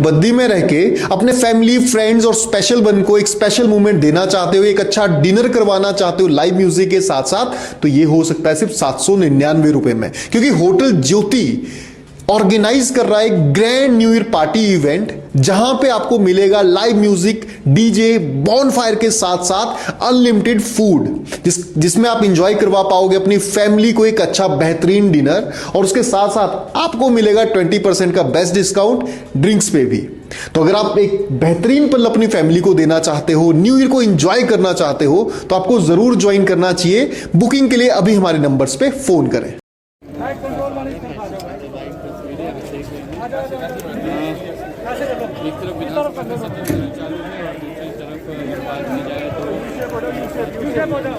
बद्दी में रह के अपने फैमिली फ्रेंड्स और स्पेशल वन को एक स्पेशल मोमेंट देना चाहते हो, एक अच्छा डिनर करवाना चाहते हो लाइव म्यूजिक के साथ साथ, तो ये हो सकता है सिर्फ 799 रुपए में, क्योंकि होटल ज्योति ऑर्गेनाइज कर रहा है एक grand new year party event, जहां पे आपको मिलेगा लाइव म्यूजिक, डीजे, बॉनफायर के साथ साथ अनलिमिटेड फूड, जिसमें आप इंजॉय करवा पाओगे अपनी फैमिली को एक अच्छा बेहतरीन डिनर, और उसके साथ साथ आपको मिलेगा 20% का बेस्ट डिस्काउंट ड्रिंक्स पे भी। तो अगर आप एक बेहतरीन पल अपनी फैमिली को देना चाहते हो, न्यू ईयर को एंजॉय करना चाहते हो, तो आपको जरूर ज्वाइन करना चाहिए। बुकिंग के लिए अभी हमारे नंबर्स पे फोन करें। एक तरफ विधानसभा का सत्र चालू है और दूसरी तरफ अगर बात की जाए तो भारतीय जनता पार्टी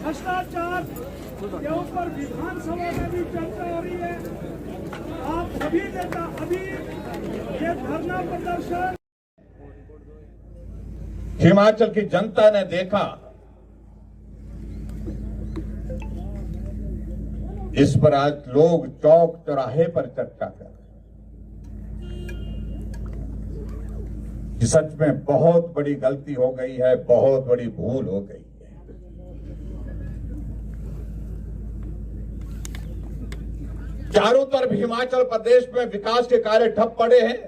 भ्रष्टाचार के ऊपर विधानसभा में भी चर्चा हो रही है। आप अभी नेता अभी ये धरना प्रदर्शन हिमाचल की जनता ने देखा, इस पर आज लोग चौक चौराहे पर चर्चा कर रहे हैं कि सच में बहुत बड़ी गलती हो गई है, बहुत बड़ी भूल हो गई है। चारों तरफ हिमाचल प्रदेश में विकास के कार्य ठप पड़े हैं,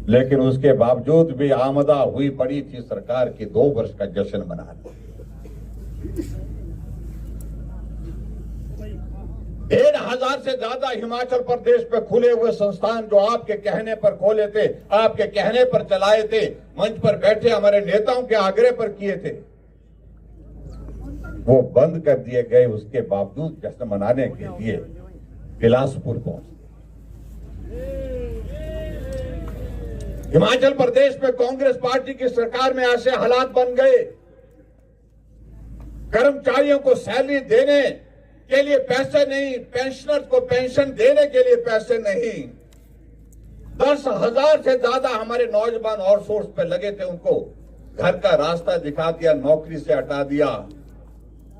लेकिन उसके बावजूद भी आमदा हुई पड़ी थी सरकार की 2 वर्ष का जश्न मनाने। 1,500 से ज्यादा हिमाचल प्रदेश में खुले हुए संस्थान जो आपके कहने पर खोले थे, आपके कहने पर चलाए थे, मंच पर बैठे हमारे नेताओं के आग्रह पर किए थे, वो बंद कर दिए गए। उसके बावजूद जश्न मनाने के लिए बिलासपुर पहुंचे। हिमाचल प्रदेश में कांग्रेस पार्टी की सरकार में ऐसे हालात बन गए, कर्मचारियों को सैलरी देने के लिए पैसे नहीं, पेंशनर्स को पेंशन देने के लिए पैसे नहीं। 10,000 से ज्यादा हमारे नौजवान आउटसोर्स पे लगे थे, उनको घर का रास्ता दिखा दिया, नौकरी से हटा दिया।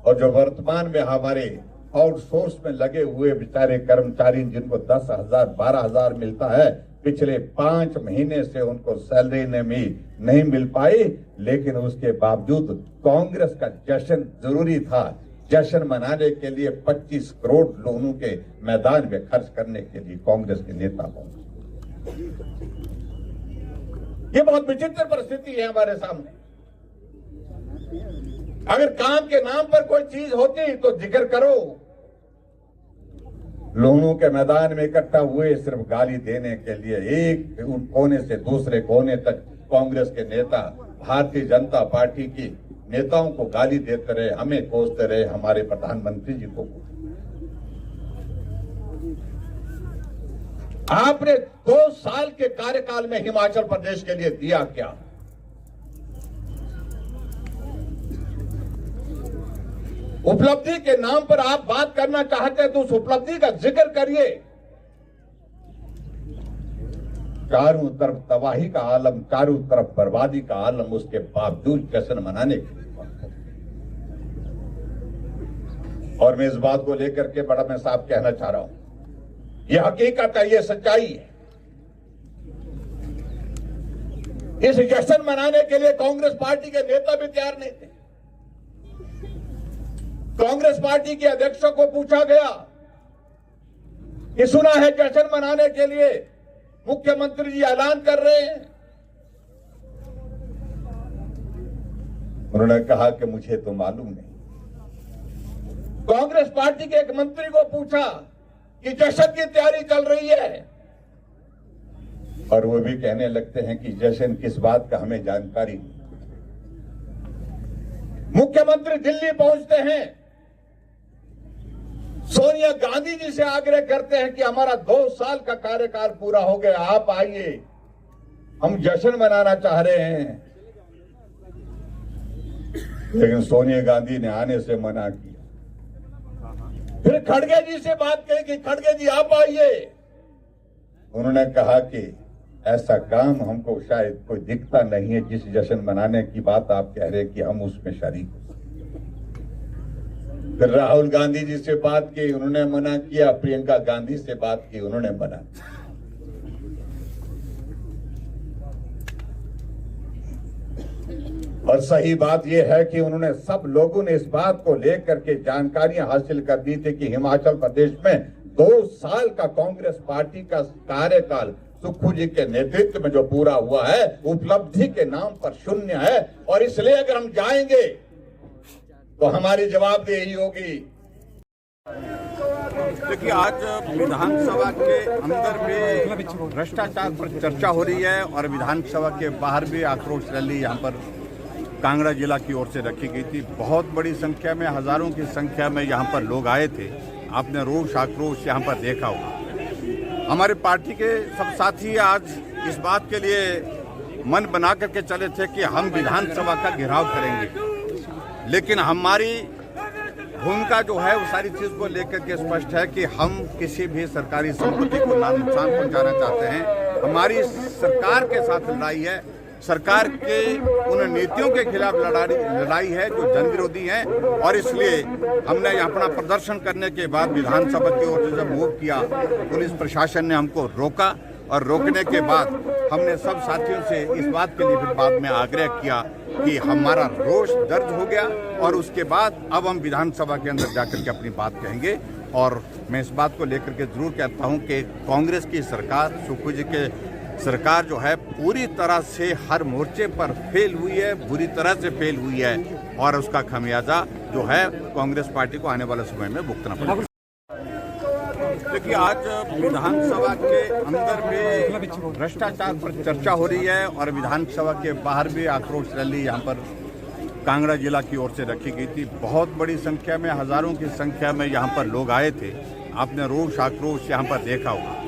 और जो वर्तमान में हमारे आउटसोर्स में लगे हुए बेचारे कर्मचारी जिनको 10,000 12,000 मिलता है, पिछले 5 महीने से उनको सैलरी नहीं मिल पाई। लेकिन उसके बावजूद कांग्रेस का जश्न जरूरी था। जश्न मनाने के लिए 25 करोड़ लोगों के मैदान में खर्च करने के लिए कांग्रेस के नेता पहुंचे। ये बहुत विचित्र परिस्थिति है हमारे सामने। अगर काम के नाम पर कोई चीज होती तो जिक्र करो। लोगों के मैदान में इकट्ठा हुए सिर्फ गाली देने के लिए, एक कोने से दूसरे कोने तक कांग्रेस के नेता भारतीय जनता पार्टी की नेताओं को गाली देते रहे, हमें कोसते रहे, हमारे प्रधानमंत्री जी को। आपने 2 साल के कार्यकाल में हिमाचल प्रदेश के लिए दिया क्या? उपलब्धि के नाम पर आप बात करना चाहते हैं तो उस उपलब्धि का जिक्र करिए। चारों तरफ तबाही का आलम, चारों तरफ बर्बादी का आलम, उसके बावजूद जश्न मनाने के लिए। और मैं इस बात को लेकर के बड़ा मैं साफ कहना चाह रहा हूं, यह हकीकत है, यह सच्चाई है। इस जश्न मनाने के लिए कांग्रेस पार्टी के नेता भी तैयार नहीं थे। कांग्रेस पार्टी के अध्यक्षों को पूछा गया कि सुना है जश्न मनाने के लिए मुख्यमंत्री जी ऐलान कर रहे हैं। उन्होंने कहा कि मुझे तो मालूम नहीं। कांग्रेस पार्टी के एक मंत्री को पूछा कि जश्न की तैयारी चल रही है, और वो भी कहने लगते हैं कि जश्न किस बात का हमें जानकारी नहीं। मुख्यमंत्री दिल्ली पहुंचते हैं, सोनिया गांधी जी से आग्रह करते हैं कि हमारा 2 साल का कार्यकाल पूरा हो गया, आप आइए, हम जश्न मनाना चाह रहे हैं। लेकिन सोनिया गांधी ने आने से मना किया। फिर खड़गे जी से बात कही कि खड़गे जी आप आइए। उन्होंने कहा कि ऐसा काम हमको शायद कोई दिखता नहीं है, जिस जश्न मनाने की बात आप कह रहे हैं कि हम उसमें शरीक हो। फिर राहुल गांधी जी से बात की, उन्होंने मना किया। प्रियंका गांधी से बात की, उन्होंने मना किया। और सही बात यह है कि उन्होंने सब लोगों ने इस बात को लेकर के जानकारियां हासिल कर दी थी कि हिमाचल प्रदेश में 2 साल का कांग्रेस पार्टी का कार्यकाल सुक्खू जी के नेतृत्व में जो पूरा हुआ है, उपलब्धि के नाम पर शून्य है। और इसलिए अगर हम जाएंगे तो हमारी जवाबदेही होगी। देखिए, आज विधानसभा के अंदर भी भ्रष्टाचार पर चर्चा हो रही है और विधानसभा के बाहर भी आक्रोश रैली यहाँ पर कांगड़ा जिला की ओर से रखी गई थी। बहुत बड़ी संख्या में, हजारों की संख्या में यहाँ पर लोग आए थे। आपने रोष आक्रोश यहाँ पर देखा होगा। हमारे पार्टी के सब साथी आज इस बात के लिए मन बना करके चले थे कि हम विधानसभा का घेराव करेंगे, लेकिन हमारी भूमिका जो है वो सारी चीज को लेकर के स्पष्ट है कि हम किसी भी सरकारी संपत्ति को नुकसान पहुंचाना चाहते हैं। हमारी सरकार के साथ लड़ाई है, सरकार के उन नीतियों के खिलाफ लड़ाई है जो जन विरोधी हैं। और इसलिए हमने अपना प्रदर्शन करने के बाद विधानसभा की ओर से जब मूव किया, पुलिस प्रशासन ने हमको रोका और रोकने के बाद हमने सब साथियों से इस बात के लिए फिर बाद में आग्रह किया कि हमारा रोष दर्ज हो गया और उसके बाद अब हम विधानसभा के अंदर जाकर के अपनी बात कहेंगे। और मैं इस बात को लेकर के जरूर कहता हूं कि कांग्रेस की सरकार, सुखबीर जी के सरकार जो है पूरी तरह से हर मोर्चे पर फेल हुई है, बुरी तरह से फेल हुई है और उसका खमियाजा जो है कांग्रेस पार्टी को आने वाले समय में भुगतना पड़ेगा। देखिए, आज विधानसभा के अंदर भी भ्रष्टाचार पर चर्चा हो रही है और विधानसभा के बाहर भी आक्रोश रैली यहाँ पर कांगड़ा जिला की ओर से रखी गई थी। बहुत बड़ी संख्या में, हजारों की संख्या में यहाँ पर लोग आए थे। आपने रोष आक्रोश यहाँ पर देखा होगा।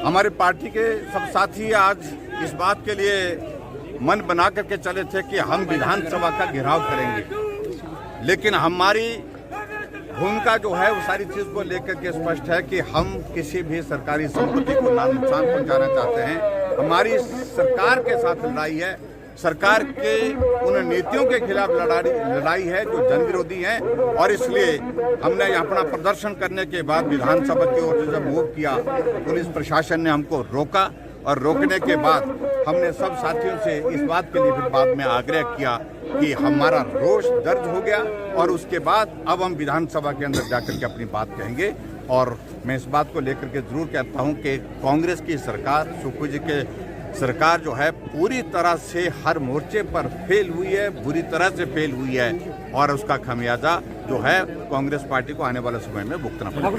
हमारे पार्टी के सब साथी आज इस बात के लिए मन बना करके चले थे कि हम विधानसभा का घेराव करेंगे, लेकिन हमारी भूमिका जो है वो सारी चीज को लेकर के स्पष्ट है कि हम किसी भी सरकारी संपत्ति को ना नुकसान पहुंचाना चाहते हैं। हमारी सरकार के साथ लड़ाई है, सरकार के उन नीतियों के खिलाफ लड़ाई है जो जन विरोधी हैं और इसलिए हमने अपना प्रदर्शन करने के बाद विधानसभा की ओर से जब मूव किया, पुलिस प्रशासन ने हमको रोका और रोकने के बाद हमने सब साथियों से इस बात के लिए फिर बाद में आग्रह किया कि हमारा रोष दर्ज हो गया और उसके बाद अब हम विधानसभा के अंदर जाकर के अपनी बात कहेंगे। और मैं इस बात को लेकर के जरूर कहता हूं कि कांग्रेस की सरकार, सुखबीर जी के सरकार जो है पूरी तरह से हर मोर्चे पर फेल हुई है, बुरी तरह से फेल हुई है और उसका खमियाजा जो है कांग्रेस पार्टी को आने वाले समय में भुगतना पड़ेगा।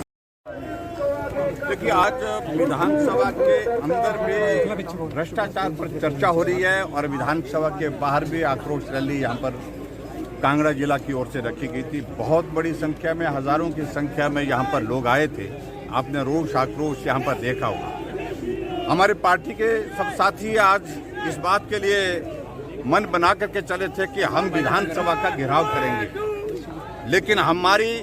देखिए, आज विधानसभा के अंदर भी भ्रष्टाचार पर चर्चा हो रही है और विधानसभा के बाहर भी आक्रोश रैली यहाँ पर कांगड़ा जिला की ओर से रखी गई थी। बहुत बड़ी संख्या में, हजारों की संख्या में यहाँ पर लोग आए थे। आपने रोष आक्रोश यहाँ पर देखा होगा। हमारे पार्टी के सब साथी आज इस बात के लिए मन बना करके चले थे कि हम विधानसभा का घेराव करेंगे, लेकिन हमारी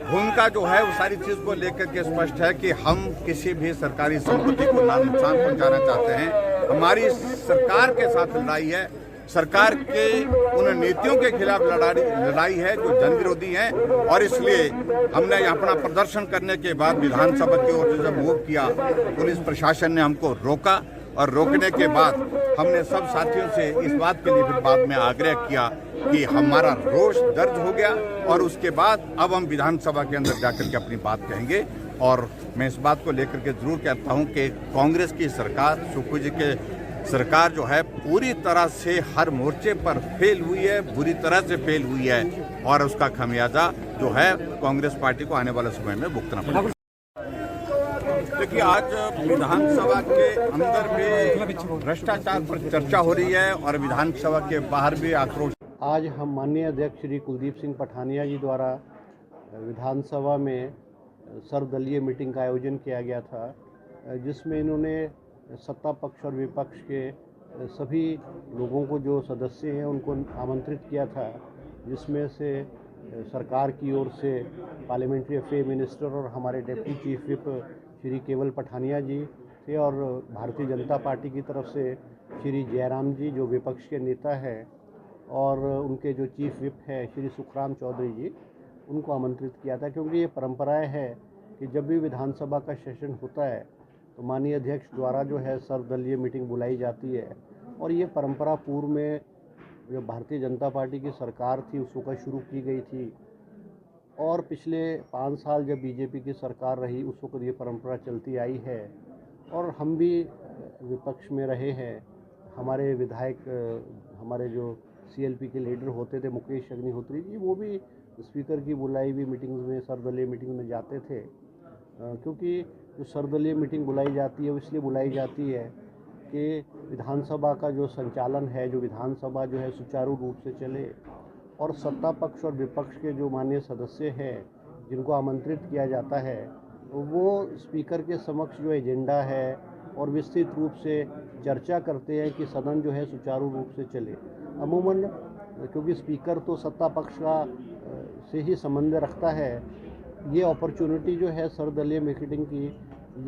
भूमिका जो है वो सारी चीज को लेकर के स्पष्ट है कि हम किसी भी सरकारी संपत्ति को ना नुकसान पहुंचाना चाहते हैं। हमारी सरकार के साथ लड़ाई है, सरकार के उन नीतियों के खिलाफ लड़ाई है जो जन विरोधी हैं और इसलिए हमने अपना प्रदर्शन करने के बाद विधानसभा की ओर से जब मूव किया, पुलिस प्रशासन ने हमको रोका और रोकने के बाद हमने सब साथियों से इस बात के लिए फिर बाद में आग्रह किया कि हमारा रोष दर्ज हो गया और उसके बाद अब हम विधानसभा के अंदर जाकर के अपनी बात कहेंगे। और मैं इस बात को लेकर के जरूर कहता हूं कि कांग्रेस की सरकार, सुखबीर जी के सरकार जो है पूरी तरह से हर मोर्चे पर फेल हुई है, बुरी तरह से फेल हुई है और उसका खमियाजा जो है कांग्रेस पार्टी को आने वाले समय में भुगतना पड़ेगा। देखिए, आज विधानसभा के अंदर भी भ्रष्टाचार पर चर्चा हो रही है और विधानसभा के बाहर भी आक्रोश। आज हम माननीय अध्यक्ष श्री कुलदीप सिंह पठानिया जी द्वारा विधानसभा में सर्वदलीय मीटिंग का आयोजन किया गया था, जिसमें इन्होंने सत्ता पक्ष और विपक्ष के सभी लोगों को, जो सदस्य हैं, उनको आमंत्रित किया था, जिसमें से सरकार की ओर से पार्लियामेंट्री अफेयर मिनिस्टर और हमारे डिप्टी चीफ विप श्री केवल पठानिया जी थे और भारतीय जनता पार्टी की तरफ से श्री जयराम जी जो विपक्ष के नेता है और उनके जो चीफ विप है श्री सुखराम चौधरी जी, उनको आमंत्रित किया था। क्योंकि ये परंपराएं है कि जब भी विधानसभा का सेशन होता है तो माननीय अध्यक्ष द्वारा जो है सर्वदलीय मीटिंग बुलाई जाती है और ये परंपरा पूर्व में जो भारतीय जनता पार्टी की सरकार थी उस वक्त शुरू की गई थी और पिछले 5 साल जब बीजेपी की सरकार रही उस वक्त ये परंपरा चलती आई है और हम भी विपक्ष में रहे हैं। हमारे विधायक, हमारे जो सीएलपी के लीडर होते थे मुकेश अग्निहोत्री जी, वो भी स्पीकर की बुलाई हुई मीटिंग्स में, सर्वदलीय मीटिंग में जाते थे। क्योंकि जो सर्वदलीय मीटिंग बुलाई जाती है वो इसलिए बुलाई जाती है कि विधानसभा का जो संचालन है, जो विधानसभा जो है सुचारू रूप से चले और सत्ता पक्ष और विपक्ष के जो माननीय सदस्य हैं जिनको आमंत्रित किया जाता है वो स्पीकर के समक्ष जो एजेंडा है और विस्तृत रूप से चर्चा करते हैं कि सदन जो है सुचारू रूप से चले। अमूमन क्योंकि स्पीकर तो सत्ता पक्ष का से ही संबंध रखता है, ये अपॉर्चुनिटी जो है सर्वदलीय मीटिंग की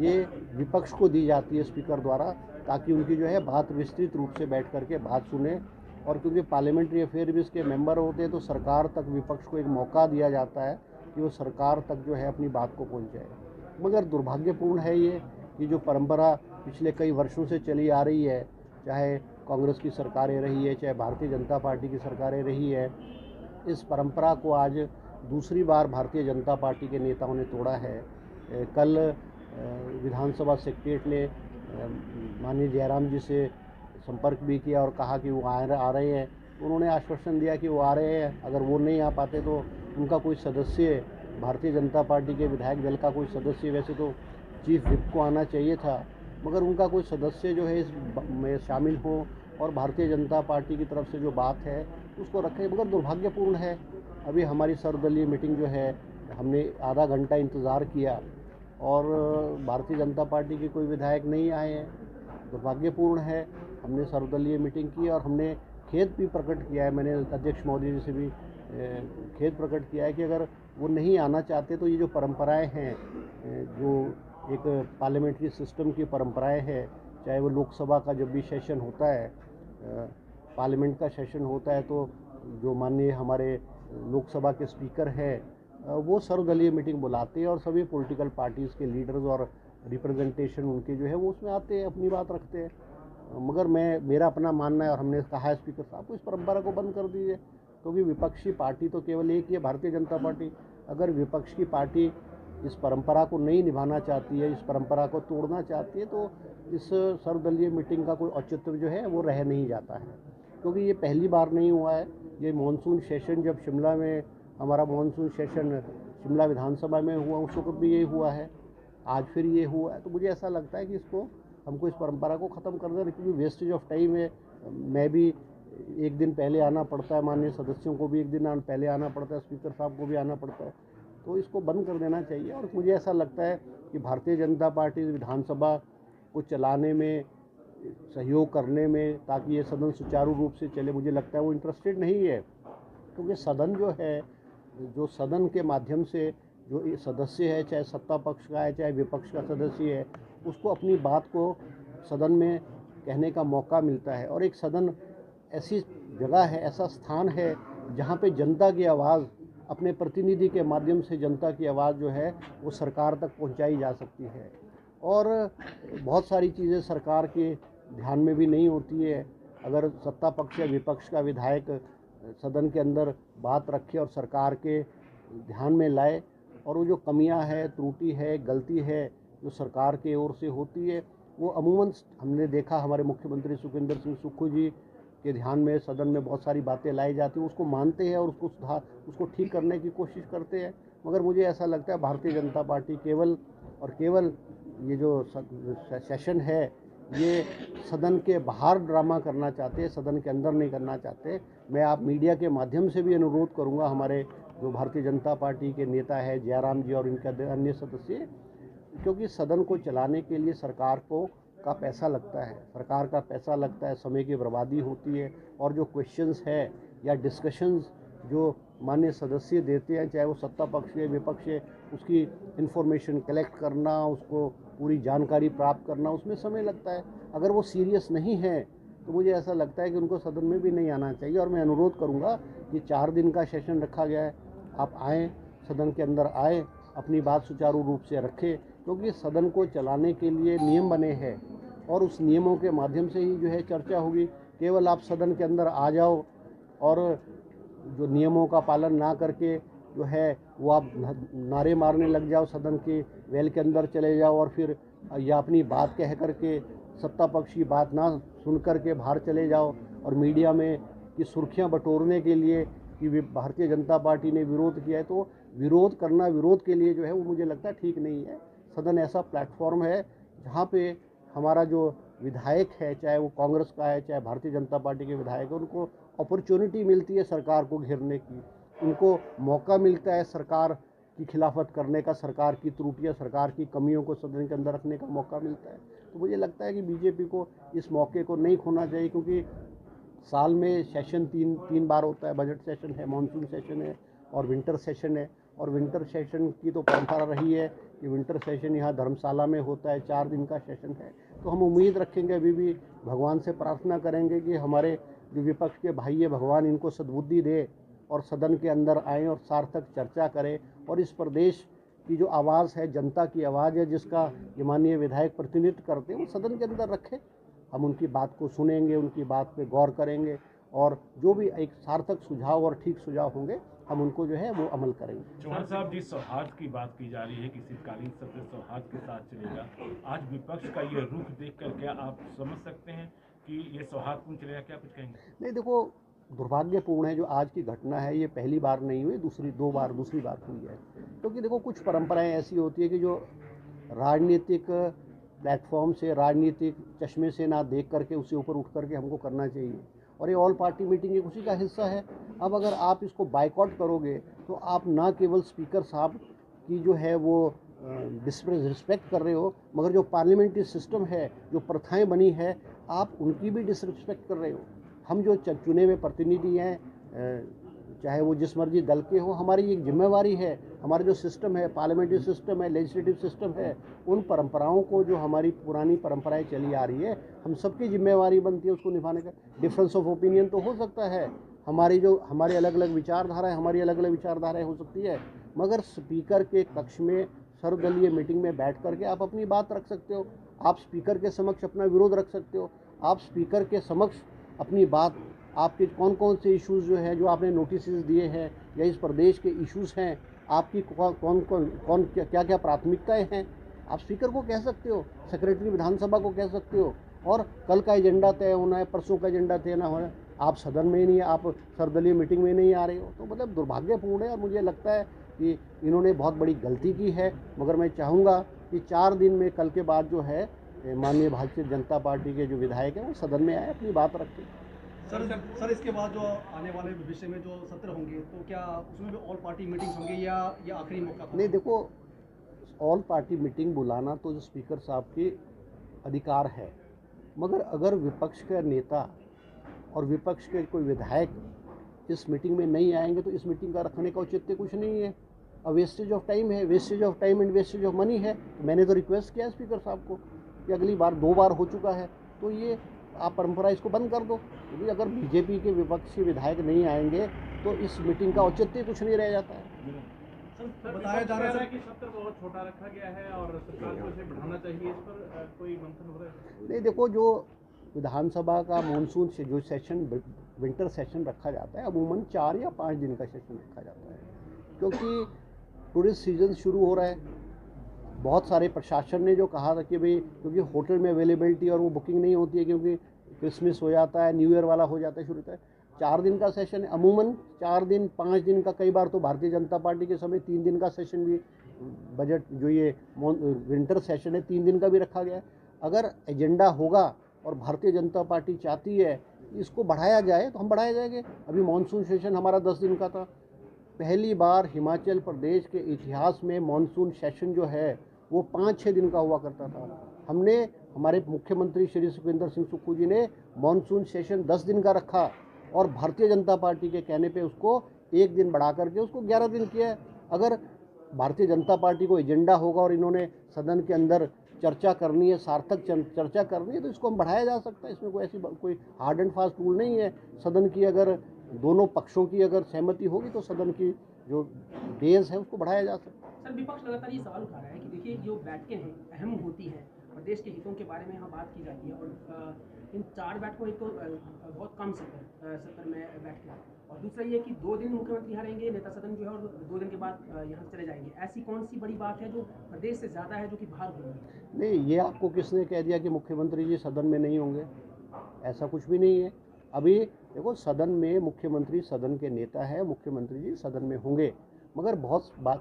ये विपक्ष को दी जाती है स्पीकर द्वारा, ताकि उनकी जो है बात विस्तृत रूप से बैठ करके बात सुने। और क्योंकि पार्लियामेंट्री अफेयर भी इसके मेंबर होते हैं तो सरकार तक विपक्ष को एक मौका दिया जाता है कि वो सरकार तक जो है अपनी बात को पहुंचाए। मगर दुर्भाग्यपूर्ण है ये कि जो परंपरा पिछले कई वर्षों से चली आ रही है, चाहे कांग्रेस की सरकारें रही है, चाहे भारतीय जनता पार्टी की सरकारें रही है। इस परंपरा को आज दूसरी बार भारतीय जनता पार्टी के नेताओं ने तोड़ा है। कल विधानसभा सेक्रेटरीट ने माननीय जयराम जी से संपर्क भी किया और कहा कि वो आ रहे हैं। उन्होंने आश्वासन दिया कि वो आ रहे हैं, अगर वो नहीं आ पाते तो उनका कोई सदस्य, भारतीय जनता पार्टी के विधायक दल का कोई सदस्य, वैसे तो चीफ विप को आना चाहिए था, मगर उनका कोई सदस्य जो है इस में शामिल हो और भारतीय जनता पार्टी की तरफ से जो बात है उसको रखें। मगर दुर्भाग्यपूर्ण है, अभी हमारी सर्वदलीय मीटिंग जो है हमने आधा घंटा इंतज़ार किया और भारतीय जनता पार्टी के कोई विधायक नहीं आए हैं। दुर्भाग्यपूर्ण है। हमने सर्वदलीय मीटिंग की और हमने खेद भी प्रकट किया है, मैंने अध्यक्ष महोदय जी से भी खेद प्रकट किया है कि अगर वो नहीं आना चाहते तो ये जो परंपराएं हैं, जो एक पार्लियामेंट्री सिस्टम की परंपराएं हैं, चाहे वो लोकसभा का जब भी सेशन होता है, पार्लियामेंट का सेशन होता है, तो जो माननीय हमारे लोकसभा के स्पीकर हैं वो सर्वदलीय मीटिंग बुलाते हैं और सभी पॉलिटिकल पार्टीज़ के लीडर्स और रिप्रेजेंटेशन उनके जो है वो उसमें आते हैं, अपनी बात रखते हैं। मगर मेरा अपना मानना है और हमने कहा है स्पीकर साहब को इस परंपरा को बंद कर दीजिए, क्योंकि विपक्षी पार्टी तो केवल एक ही है, भारतीय जनता पार्टी। अगर विपक्ष की पार्टी इस परंपरा को नहीं निभाना चाहती है, इस परंपरा को तोड़ना चाहती है, तो इस सर्वदलीय मीटिंग का कोई औचित्य जो है वो रह नहीं जाता है। क्योंकि ये पहली बार नहीं हुआ है। ये मानसून सेशन जब शिमला में हमारा मानसून सेशन शिमला विधानसभा में हुआ, उस वक्त भी यही हुआ है, आज फिर ये हुआ है। तो मुझे ऐसा लगता है कि हमको इस परंपरा को ख़त्म कर देना, क्योंकि वेस्टेज ऑफ टाइम है। मैं भी एक दिन पहले आना पड़ता है, माननीय सदस्यों को भी एक दिन पहले आना पड़ता है, स्पीकर साहब को भी आना पड़ता है, तो इसको बंद कर देना चाहिए। और मुझे ऐसा लगता है कि भारतीय जनता पार्टी विधानसभा को चलाने में, सहयोग करने में, ताकि ये सदन सुचारू रूप से चले, मुझे लगता है वो इंटरेस्टेड नहीं है। क्योंकि सदन जो है, जो सदन के माध्यम से जो सदस्य है, चाहे सत्ता पक्ष का है चाहे विपक्ष का सदस्य है, उसको अपनी बात को सदन में कहने का मौका मिलता है। और एक सदन ऐसी जगह है, ऐसा स्थान है जहाँ पे जनता की आवाज़, अपने प्रतिनिधि के माध्यम से जनता की आवाज़ जो है वो सरकार तक पहुँचाई जा सकती है। और बहुत सारी चीज़ें सरकार के ध्यान में भी नहीं होती है। अगर सत्ता पक्ष या विपक्ष का विधायक सदन के अंदर बात रखे और सरकार के ध्यान में लाए, और वो जो कमियां है, त्रुटि है, गलती है जो सरकार की ओर से होती है, वो अमूमन हमने देखा हमारे मुख्यमंत्री सुखविंदर सिंह सुक्खू जी के ध्यान में सदन में बहुत सारी बातें लाई जाती हैं, उसको मानते हैं और उसको ठीक करने की कोशिश करते हैं। मगर मुझे ऐसा लगता है भारतीय जनता पार्टी केवल और केवल ये जो सेशन है, ये सदन के बाहर ड्रामा करना चाहते हैं, सदन के अंदर नहीं करना चाहते। मैं आप मीडिया के माध्यम से भी अनुरोध करूंगा, हमारे जो भारतीय जनता पार्टी के नेता है जयराम जी और इनके अन्य सदस्य, क्योंकि सदन को चलाने के लिए सरकार का पैसा लगता है, सरकार का पैसा लगता है, समय की बर्बादी होती है। और जो क्वेश्चंस है या डिस्कशंस जो माननीय सदस्य देते हैं, चाहे वो सत्ता पक्ष है विपक्ष है, उसकी इन्फॉर्मेशन कलेक्ट करना, उसको पूरी जानकारी प्राप्त करना, उसमें समय लगता है। अगर वो सीरियस नहीं है तो मुझे ऐसा लगता है कि उनको सदन में भी नहीं आना चाहिए। और मैं अनुरोध करूंगा कि 4 दिन का सेशन रखा गया है, आप आएँ, सदन के अंदर आए, अपनी बात सुचारू रूप से रखें, क्योंकि सदन को चलाने के लिए नियम बने हैं और उस नियमों के माध्यम से ही जो है चर्चा होगी। केवल आप सदन के अंदर आ जाओ और जो नियमों का पालन ना करके जो है वो आप नारे मारने लग जाओ, सदन के वेल के अंदर चले जाओ और फिर या अपनी बात कह करके सत्ता पक्ष की बात ना सुन करके बाहर चले जाओ और मीडिया में की सुर्खियां बटोरने के लिए कि भारतीय जनता पार्टी ने विरोध किया है, तो विरोध करना विरोध के लिए जो है वो मुझे लगता है ठीक नहीं है। सदन ऐसा प्लेटफॉर्म है जहाँ पे हमारा जो विधायक है, चाहे वो कांग्रेस का है चाहे भारतीय जनता पार्टी के विधायक है, उनको अपॉर्चुनिटी मिलती है सरकार को घेरने की, उनको मौका मिलता है सरकार की खिलाफत करने का, सरकार की त्रुटियां, सरकार की कमियों को सदन के अंदर रखने का मौका मिलता है। तो मुझे लगता है कि बीजेपी को इस मौके को नहीं खोना चाहिए, क्योंकि साल में सेशन तीन बार होता है, बजट सेशन है, मानसून सेशन है और विंटर सेशन है। और विंटर सेशन की तो परंपरा रही है कि विंटर सेशन यहाँ धर्मशाला में होता है, 4 दिन का सेशन है। तो हम उम्मीद रखेंगे, अभी भी भगवान से प्रार्थना करेंगे कि हमारे जो विपक्ष के भाई है, भगवान इनको सद्बुद्धि दे और सदन के अंदर आएँ और सार्थक चर्चा करें और इस प्रदेश की जो आवाज़ है, जनता की आवाज़ है, जिसका ये माननीय विधायक प्रतिनिधित्व करते हैं, वो सदन के अंदर रखें। हम उनकी बात को सुनेंगे, उनकी बात पे गौर करेंगे और जो भी एक सार्थक सुझाव और ठीक सुझाव होंगे हम उनको जो है वो अमल करेंगे। चौहान साहब, जिस सौहार्द की बात की जा रही है कि शीतकालीन सत्र सौहार्द के साथ चलेगा, आज विपक्ष का ये रुख देखकर क्या आप समझ सकते हैं कि ये सौहार्दपूर्ण चलेगा? क्या कुछ कहेंगे? नहीं, देखो, दुर्भाग्यपूर्ण है जो आज की घटना है, ये पहली बार नहीं हुई, दूसरी बार हुई है। क्योंकि देखो, कुछ परंपराएं ऐसी होती है कि जो राजनीतिक प्लेटफॉर्म से, राजनीतिक चश्मे से ना देख करके उससे ऊपर उठ करके हमको करना चाहिए, और ये ऑल पार्टी मीटिंग एक उसी का हिस्सा है। अब अगर आप इसको बाइकआउट करोगे तो आप ना केवल स्पीकर साहब की जो है वो डिसरिस्पेक्ट कर रहे हो, मगर जो पार्लियामेंट्री सिस्टम है, जो प्रथाएं बनी है, आप उनकी भी डिसरिस्पेक्ट कर रहे हो। हम जो चुने हुए प्रतिनिधि हैं, चाहे वो जिस मर्जी दल के हो, हमारी एक जिम्मेवारी है, हमारा जो सिस्टम है, पार्लियामेंट्री सिस्टम है, लेजिस्लेटिव सिस्टम है, उन परंपराओं को, जो हमारी पुरानी परंपराएं चली आ रही है, हम सबकी जिम्मेवारी बनती है उसको निभाने का। डिफरेंस ऑफ ओपिनियन तो हो सकता है, हमारी अलग अलग विचारधाराएं, हमारी अलग अलग विचारधाराएं हो सकती है, मगर स्पीकर के कक्ष में सर्वदलीय मीटिंग में बैठ करके आप अपनी बात रख सकते हो, आप स्पीकर के समक्ष अपना विरोध रख सकते हो, आप स्पीकर के समक्ष अपनी बात, आपके कौन कौन से इश्यूज़ जो है, जो आपने नोटिस दिए हैं या इस प्रदेश के इश्यूज़ हैं, आपकी कौन क्या क्या प्राथमिकताएं हैं, आप स्पीकर को कह सकते हो, सेक्रेटरी विधानसभा को कह सकते हो। और कल का एजेंडा तय होना है, परसों का एजेंडा तय ना होना है, आप सदन में ही नहीं, आप सर्वदलीय मीटिंग में नहीं आ रहे हो, तो मतलब दुर्भाग्यपूर्ण है। और मुझे लगता है कि इन्होंने बहुत बड़ी गलती की है, मगर मैं चाहूँगा कि 4 दिन में, कल के बाद जो है, माननीय भारतीय जनता पार्टी के जो विधायक हैं वो सदन में आए, अपनी बात रखें। सर इसके बाद जो आने वाले भविष्य में जो सत्र होंगे, तो क्या उसमें भी ऑल पार्टी मीटिंग्स होंगी या ये आखिरी मौका? नहीं, देखो, ऑल पार्टी मीटिंग बुलाना तो जो स्पीकर साहब के अधिकार है, मगर अगर विपक्ष का नेता और विपक्ष के कोई विधायक इस मीटिंग में नहीं आएंगे तो इस मीटिंग का रखने का औचित्य कुछ नहीं है। अब वेस्टेज ऑफ टाइम है, wastage of time and wastage of money है। तो मैंने तो रिक्वेस्ट किया स्पीकर साहब को कि अगली बार 2 बार हो चुका है, तो ये आप परंपरा इसको बंद कर दो, क्योंकि अगर बीजेपी के विपक्षी विधायक नहीं आएंगे तो इस मीटिंग का औचित्य कुछ नहीं रह जाता है। सर बताया जा रहा है कि सत्र बहुत छोटा रखा गया है और सरकार को इसे बढ़ाना चाहिए, इस पर कोई मंथन हो रहा है? नहीं, देखो, जो विधानसभा का मानसून से जो सेशन, विंटर सेशन रखा जाता है, अमूमन 4 या 5 दिन का सेशन रखा जाता है, क्योंकि टूरिस्ट सीजन शुरू हो रहा है। बहुत सारे प्रशासन ने जो कहा था कि भाई, क्योंकि होटल में अवेलेबिलिटी और वो बुकिंग नहीं होती है, क्योंकि क्रिसमस हो जाता है, न्यू ईयर वाला हो जाता है, शुरू होता है। 4 दिन का सेशन है, अमूमन 4 दिन, 5 दिन का, कई बार तो भारतीय जनता पार्टी के समय 3 दिन का सेशन भी, बजट जो ये विंटर सेशन है 3 दिन का भी रखा गया है। अगर एजेंडा होगा और भारतीय जनता पार्टी चाहती है इसको बढ़ाया जाए तो हम बढ़ाया जाएंगे। अभी मानसून सेशन हमारा 10 दिन का था। पहली बार हिमाचल प्रदेश के इतिहास में मानसून सेशन जो है वो 5-6 दिन का हुआ करता था। हमने, हमारे मुख्यमंत्री श्री सुखविंदर सिंह सुक्खू जी ने मानसून सेशन 10 दिन का रखा और भारतीय जनता पार्टी के कहने पे उसको 1 दिन बढ़ा करके उसको 11 दिन किया है। अगर भारतीय जनता पार्टी को एजेंडा होगा और इन्होंने सदन के अंदर चर्चा करनी है, सार्थक चर्चा करनी है, तो इसको हम बढ़ाया जा सकता है। इसमें कोई हार्ड एंड फास्ट रूल नहीं है। सदन की अगर दोनों पक्षों की अगर सहमति होगी तो सदन की जो डेज है उसको बढ़ाया जा सकता है। सर, विपक्ष लगातार ये सवाल उठा रहा है कि देखिए, जो बैठकें हैं अहम होती हैं, प्रदेश के हितों के बारे में यहाँ बात की जाती है, और इन 4 बैठकों, एक तो बहुत कम सत्र में बैठ के, और दूसरा ये कि 2 दिन मुख्यमंत्री यहाँ रहेंगे, नेता सदन जो है, और 2 दिन के बाद यहाँ से चले जाएंगे। ऐसी कौन सी बड़ी बात है जो प्रदेश से ज़्यादा है, जो कि बाहर होगी? नहीं, ये आपको किसने कह दिया कि मुख्यमंत्री जी सदन में नहीं होंगे? ऐसा कुछ भी नहीं है। अभी देखो, सदन में मुख्यमंत्री सदन के नेता है, मुख्यमंत्री जी सदन में होंगे, मगर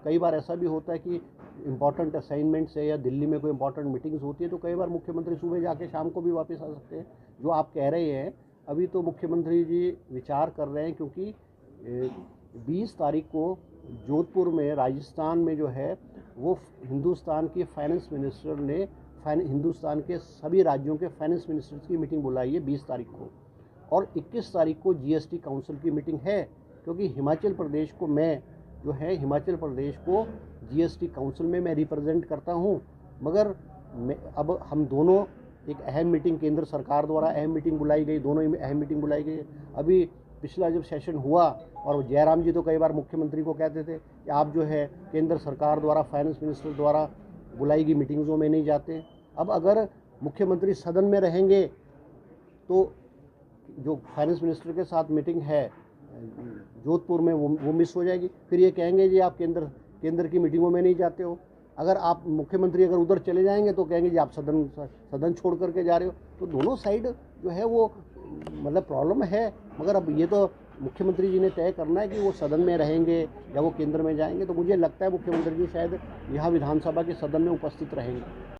कई बार ऐसा भी होता है कि इम्पॉर्टेंट असाइनमेंट से या दिल्ली में कोई इम्पॉर्टेंट मीटिंग्स होती है, तो कई बार मुख्यमंत्री सुबह जाके शाम को भी वापस आ सकते हैं। जो आप कह रहे हैं, अभी तो मुख्यमंत्री जी विचार कर रहे हैं, क्योंकि 20 तारीख को जोधपुर में, राजस्थान में जो है, वो हिंदुस्तान के फाइनेंस मिनिस्टर ने हिंदुस्तान के सभी राज्यों के फाइनेंस मिनिस्टर्स की मीटिंग बुलाई है 20 तारीख को, और 21 तारीख को जीएसटी काउंसिल की मीटिंग है। क्योंकि हिमाचल प्रदेश को, मैं जो है हिमाचल प्रदेश को जीएसटी काउंसिल में मैं रिप्रेजेंट करता हूं, मगर अब हम दोनों, एक अहम मीटिंग केंद्र सरकार द्वारा अहम मीटिंग बुलाई गई, दोनों अहम मीटिंग बुलाई गई। अभी पिछला जब सेशन हुआ, और जयराम जी तो कई बार मुख्यमंत्री को कहते थे कि आप जो है केंद्र सरकार द्वारा, फाइनेंस मिनिस्टर द्वारा बुलाई गई मीटिंग्सों में नहीं जाते। अब अगर मुख्यमंत्री सदन में रहेंगे तो जो फाइनेंस मिनिस्टर के साथ मीटिंग है जोधपुर में वो मिस हो जाएगी। फिर ये कहेंगे जी आप केंद्र की मीटिंगों में नहीं जाते हो। अगर आप मुख्यमंत्री अगर उधर चले जाएंगे तो कहेंगे जी आप सदन छोड़ करके जा रहे हो। तो दोनों साइड जो है वो मतलब प्रॉब्लम है। मगर अब ये तो मुख्यमंत्री जी ने तय करना है कि वो सदन में रहेंगे या वो केंद्र में जाएंगे। तो मुझे लगता है मुख्यमंत्री जी शायद यहाँ विधानसभा के सदन में उपस्थित रहेंगे।